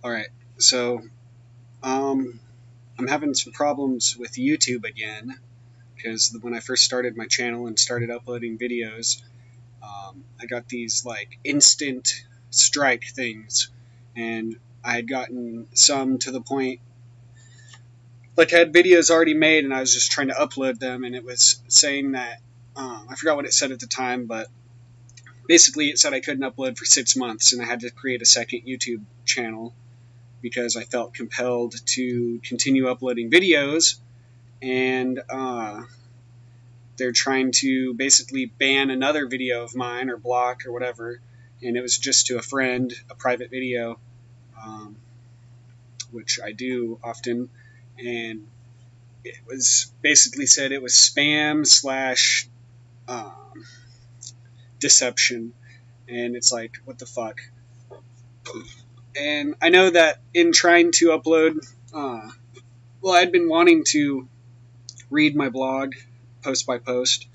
All right, so um, I'm having some problems with YouTube again because when I first started my channel and started uploading videos, I got these like instant strike things, and I had gotten some to the point like I had videos already made, and I was just trying to upload them, and it was saying that I forgot what it said at the time, but basically it said I couldn't upload for 6 months, and I had to create a second YouTube channel because I felt compelled to continue uploading videos, and they're trying to basically ban another video of mine or block or whatever, and it was just to a friend, a private video, um, which I do often, and it was basically said it was spam slash um, deception, and it's like, what the fuck? And I know that in trying to upload, well, I'd been wanting to read my blog post by post,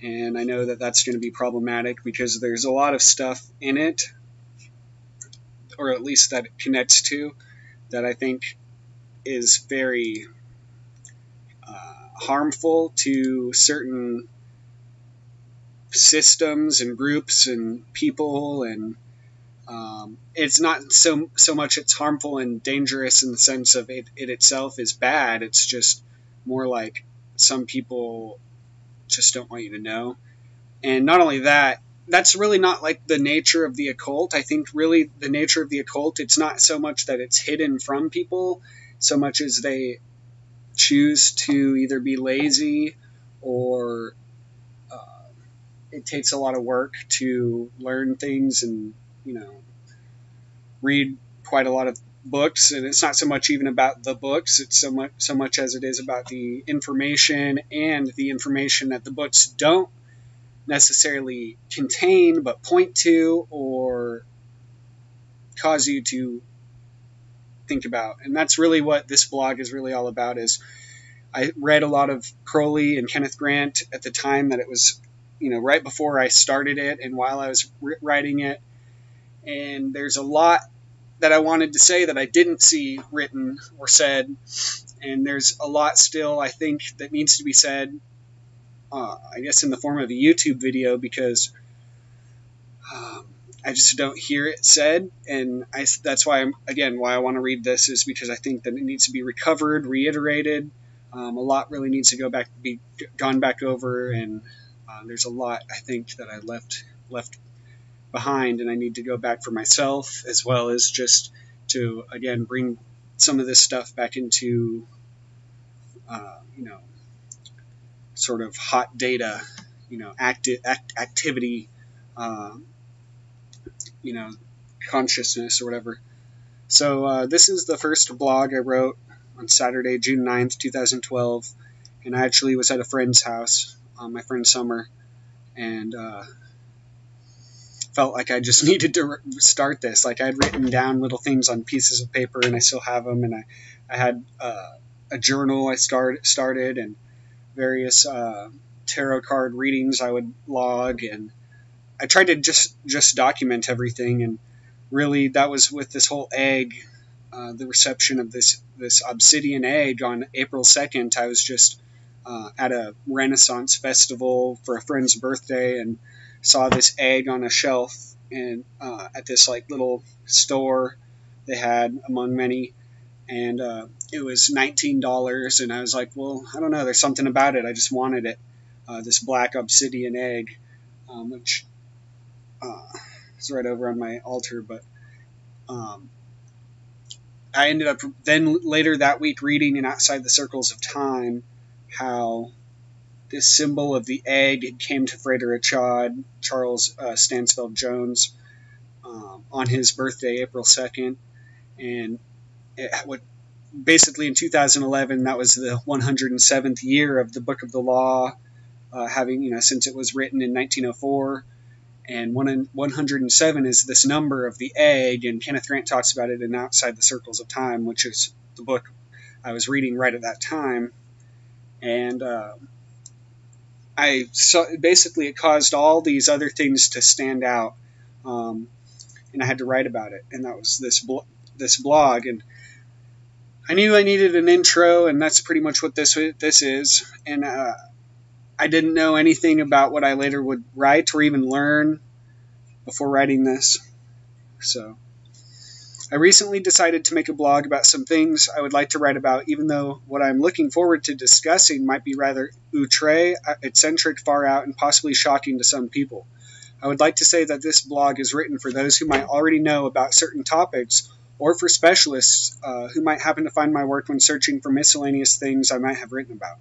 and I know that that's going to be problematic because there's a lot of stuff in it, or at least that it connects to, that I think is very harmful to certain systems and groups and people, and it's not so much it's harmful and dangerous in the sense of it itself is bad. It's just more like some people just don't want you to know. And not only that, that's really not like the nature of the occult. I think really the nature of the occult, it's not so much that it's hidden from people, so much as they choose to either be lazy or it takes a lot of work to learn things and, you know, read quite a lot of books. And it's not so much even about the books, it's so much as it is about the information, and the information that the books don't necessarily contain but point to or cause you to think about. And that's really what this blog is really all about. Is I read a lot of Crowley and Kenneth Grant at the time that it was, you know, right before I started it and while I was writing it. And there's a lot that I wanted to say that I didn't see written or said. And there's a lot still, I think, that needs to be said, I guess in the form of a YouTube video, because I just don't hear it said. And that's why why I want to read this, is because I think that it needs to be recovered, reiterated. A lot really needs to be gone back over, and there's a lot I think that I left behind, and I need to go back for myself, as well as just to again bring some of this stuff back into you know, sort of hot data, you know, activity, uh, you know, consciousness or whatever. So this is the first blog I wrote on Saturday, June 9th, 2012, and I actually was at a friend's house, my friend Summer, and felt like I just needed to start this. Like, I'd written down little things on pieces of paper, and I still have them, and I had a journal I started, and various tarot card readings I would log, and I tried to just document everything. And really, that was with this whole egg, the reception of this obsidian egg on April 2nd. I was just at a Renaissance festival for a friend's birthday, and saw this egg on a shelf, and at this like little store they had among many, and it was $19, and I was like, well, I don't know, there's something about it, I just wanted it, this black obsidian egg, which is right over on my altar. But um, I ended up then later that week reading in Outside the Circles of Time how this symbol of the egg came to Frederick Charles Stansfeld Jones, on his birthday, April 2nd. And basically in 2011, that was the 107th year of the Book of the Law, having, you know, since it was written in 1904. And 107 is this number of the egg, and Kenneth Grant talks about it in Outside the Circles of Time, which is the book I was reading right at that time. And I saw, basically it caused all these other things to stand out, and I had to write about it. And that was this this blog, and I knew I needed an intro, and that's pretty much what this is. And I didn't know anything about what I later would write or even learn before writing this. So I recently decided to make a blog about some things I would like to write about, even though what I'm looking forward to discussing might be rather outre, eccentric, far out, and possibly shocking to some people. I would like to say that this blog is written for those who might already know about certain topics, or for specialists who might happen to find my work when searching for miscellaneous things I might have written about.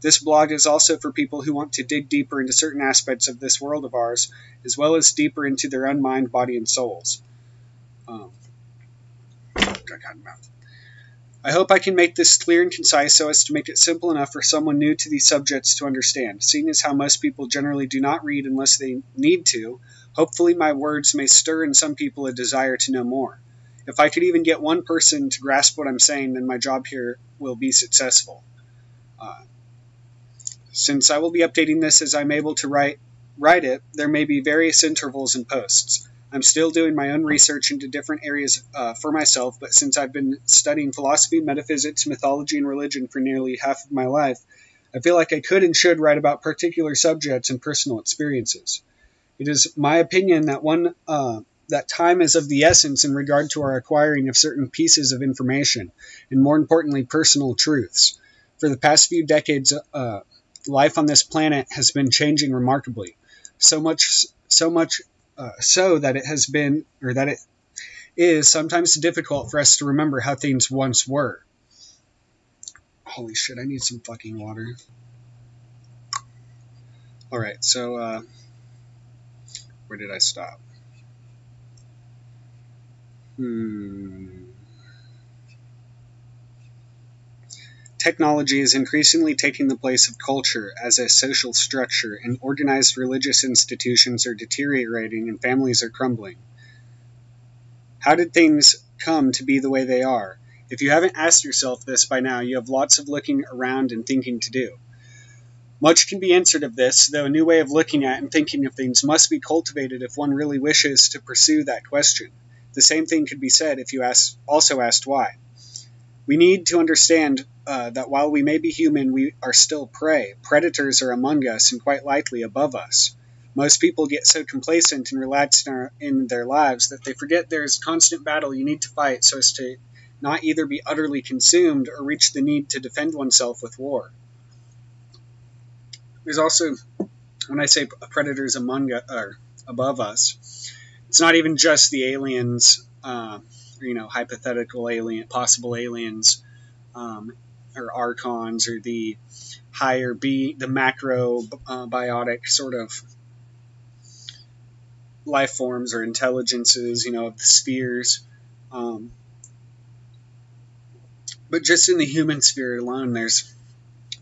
This blog is also for people who want to dig deeper into certain aspects of this world of ours, as well as deeper into their own mind, body, and souls. I hope I can make this clear and concise so as to make it simple enough for someone new to these subjects to understand. Seeing as how most people generally do not read unless they need to, hopefully my words may stir in some people a desire to know more. If I could even get one person to grasp what I'm saying, then my job here will be successful. Since I will be updating this as I'm able to write it, there may be various intervals and posts. I'm still doing my own research into different areas for myself, but since I've been studying philosophy, metaphysics, mythology, and religion for nearly half of my life, I feel like I could and should write about particular subjects and personal experiences. It is my opinion that that time is of the essence in regard to our acquiring of certain pieces of information, and more importantly, personal truths. For the past few decades, life on this planet has been changing remarkably, so much so that it is sometimes difficult for us to remember how things once were. Holy shit, I need some fucking water. Alright, so, where did I stop? Technology is increasingly taking the place of culture as a social structure, and organized religious institutions are deteriorating and families are crumbling. How did things come to be the way they are? If you haven't asked yourself this by now, you have lots of looking around and thinking to do. Much can be answered of this, though a new way of looking at and thinking of things must be cultivated if one really wishes to pursue that question. The same thing could be said if you also asked why. We need to understand that while we may be human, we are still prey. Predators are among us and quite likely above us. Most people get so complacent and relaxed in their lives that they forget there is a constant battle you need to fight so as to not either be utterly consumed or reach the need to defend oneself with war. There's also, when I say predators above us, it's not even just the aliens, hypothetical possible aliens, or archons, or the higher the macrobiotic sort of life forms or intelligences, of the spheres. But just in the human sphere alone, there's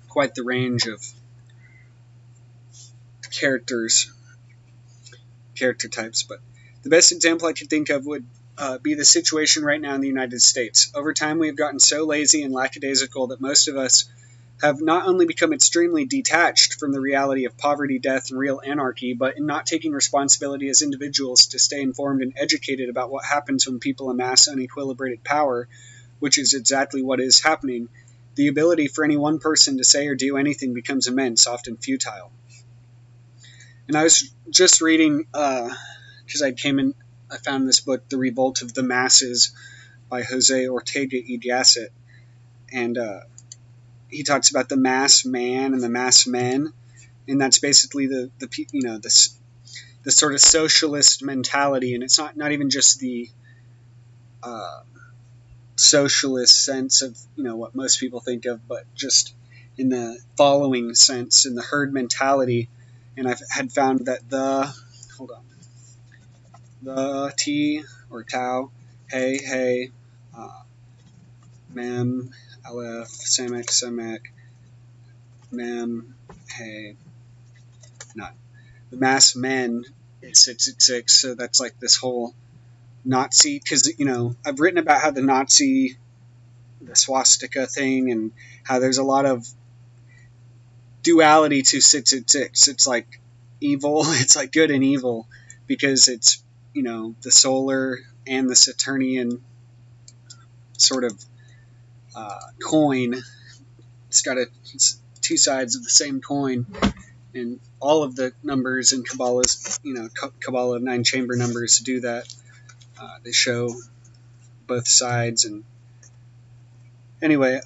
quite the range of character types. But the best example I could think of would be the situation right now in the United States. Over time, we have gotten so lazy and lackadaisical that most of us have not only become extremely detached from the reality of poverty, death, and real anarchy, but in not taking responsibility as individuals to stay informed and educated about what happens when people amass unequilibrated power, which is exactly what is happening, the ability for any one person to say or do anything becomes immense, often futile. And I was just reading, because I found this book, The Revolt of the Masses by Jose Ortega y Gasset, and he talks about the mass man and the mass men, and that's basically the sort of socialist mentality, and it's not even just the socialist sense of what most people think of, but just in the following sense, in the herd mentality. And I had found that the T or tau, hey, mem, aleph, semek, mem, hey, none. The mass men is 666, so that's like this whole Nazi, because, I've written about how the swastika thing, and how there's a lot of duality to 666. It's like evil, it's like good and evil, because it's, the solar and the Saturnian sort of coin. It's two sides of the same coin, and all of the numbers in Kabbalah's, Kabbalah 9-chamber numbers do that. They show both sides, and anyway,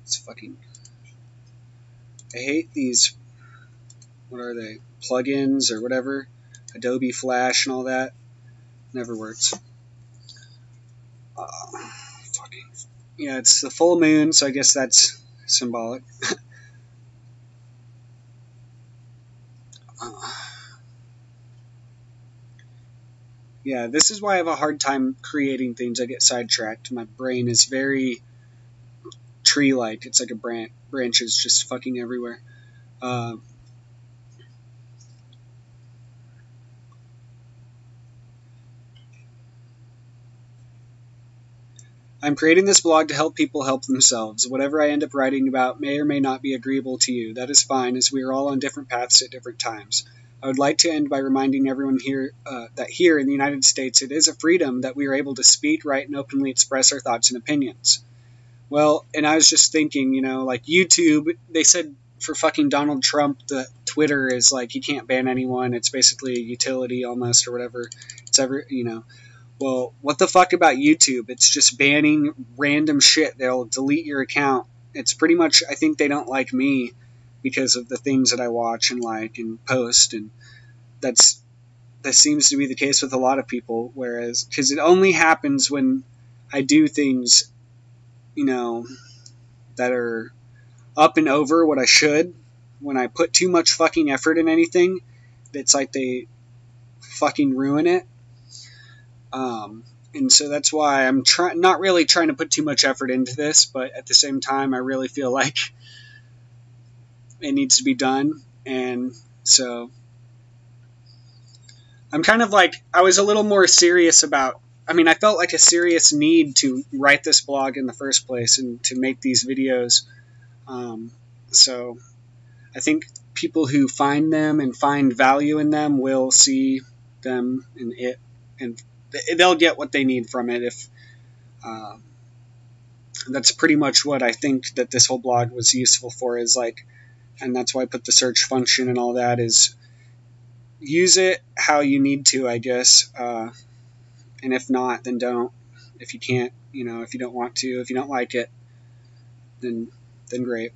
it's fucking. I hate these. What are they? Plugins or whatever? Adobe Flash and all that. Never works. Fucking. Yeah, it's the full moon, so I guess that's symbolic. Yeah, this is why I have a hard time creating things. I get sidetracked. My brain is very tree-like. It's like a branches just fucking everywhere. I'm creating this blog to help people help themselves. Whatever I end up writing about may or may not be agreeable to you. That is fine, as we are all on different paths at different times. I would like to end by reminding everyone here that here in the United States it is a freedom that we are able to speak, write, and openly express our thoughts and opinions. Well, and I was just thinking, like YouTube, they said for fucking Donald Trump that Twitter is like, you can't ban anyone. It's basically a utility almost or whatever. Well, what the fuck about YouTube? It's just banning random shit. They'll delete your account. It's pretty much, I think they don't like me because of the things that I watch and like and post, and that seems to be the case with a lot of people, because it only happens when I do things, that are up and over what I should. When I put too much fucking effort in anything, it's like they fucking ruin it. And so that's why I'm not really trying to put too much effort into this, but at the same time, I really feel like it needs to be done. And so I'm kind of like, I was a little more serious about, I felt like a serious need to write this blog in the first place and to make these videos. So I think people who find them and find value in them will see them in it, and they'll get what they need from it. If that's pretty much what I think that this whole blog was useful for, is like, and that's why I put the search function and all that, is use it how you need to, I guess. And if not, then don't. If you can't, if you don't want to, if you don't like it, then great.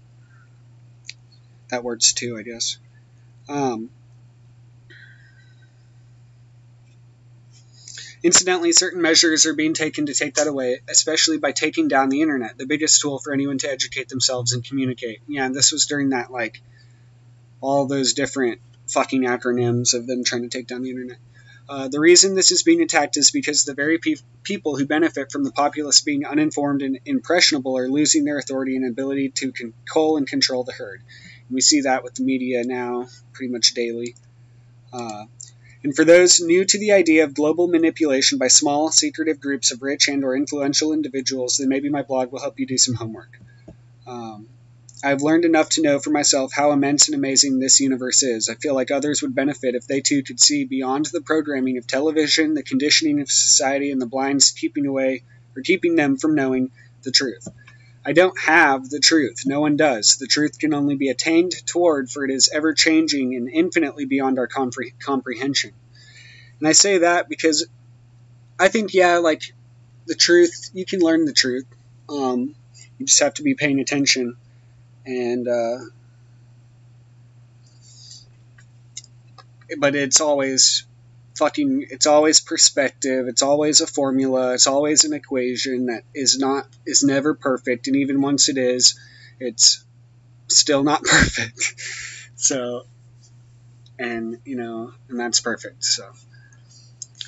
That works too, I guess. Incidentally, certain measures are being taken to take that away, especially by taking down the internet, the biggest tool for anyone to educate themselves and communicate. Yeah, and this was during that, like, all those different fucking acronyms of them trying to take down the internet. The reason this is being attacked is because the very people who benefit from the populace being uninformed and impressionable are losing their authority and ability to control and control the herd. And we see that with the media now pretty much daily. And for those new to the idea of global manipulation by small, secretive groups of rich and or influential individuals, then maybe my blog will help you do some homework. I've learned enough to know for myself how immense and amazing this universe is. I feel like others would benefit if they too could see beyond the programming of television, the conditioning of society, and the blinds keeping them from knowing the truth. I don't have the truth. No one does. The truth can only be attained toward, for it is ever-changing and infinitely beyond our comprehension. And I say that because I think, like, the truth, you can learn the truth. You just have to be paying attention. And, but it's always perspective. It's always a formula. It's always an equation that is never perfect. And even once it is, it's still not perfect. So, and that's perfect. So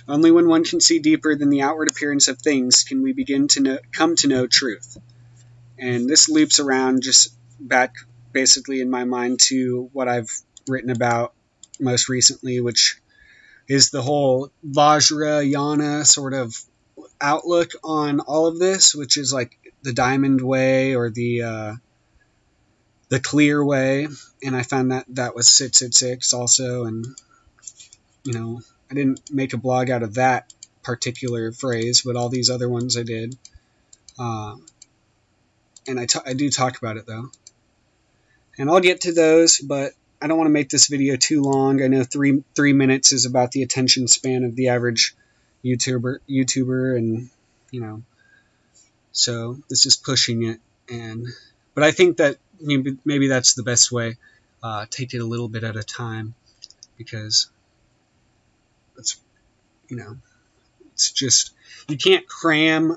only when one can see deeper than the outward appearance of things can we begin to come to know truth. And this loops around just back basically in my mind to what I've written about most recently, which is the whole Vajrayana sort of outlook on all of this, which is like the diamond way or the clear way. And I found that was 666 also, and I didn't make a blog out of that particular phrase, but all these other ones I did. And I do talk about it though. And I'll get to those, but I don't want to make this video too long. I know three minutes is about the attention span of the average YouTuber, and so this is pushing it. But I think that maybe that's the best way. Take it a little bit at a time, because it's it's just, you can't cram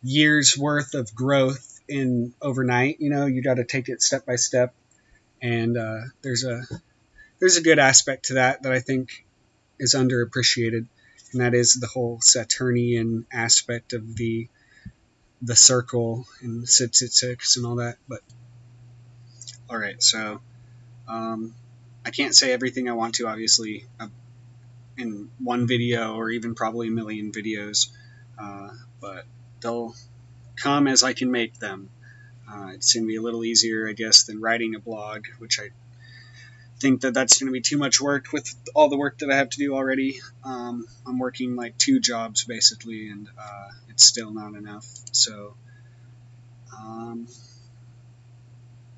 years worth of growth in overnight. You got to take it step by step, and there's a good aspect to that I think is underappreciated, and that is the whole Saturnian aspect of the circle and 666 and all that. But all right, so I can't say everything I want to, obviously, in one video or even probably a million videos, but they'll come as I can make them. It's going to be a little easier, I guess, than writing a blog, which I think that's going to be too much work with all the work that I have to do already. I'm working like 2 jobs basically, and it's still not enough. So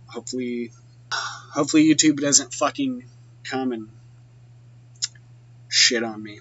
hopefully YouTube doesn't fucking come and shit on me.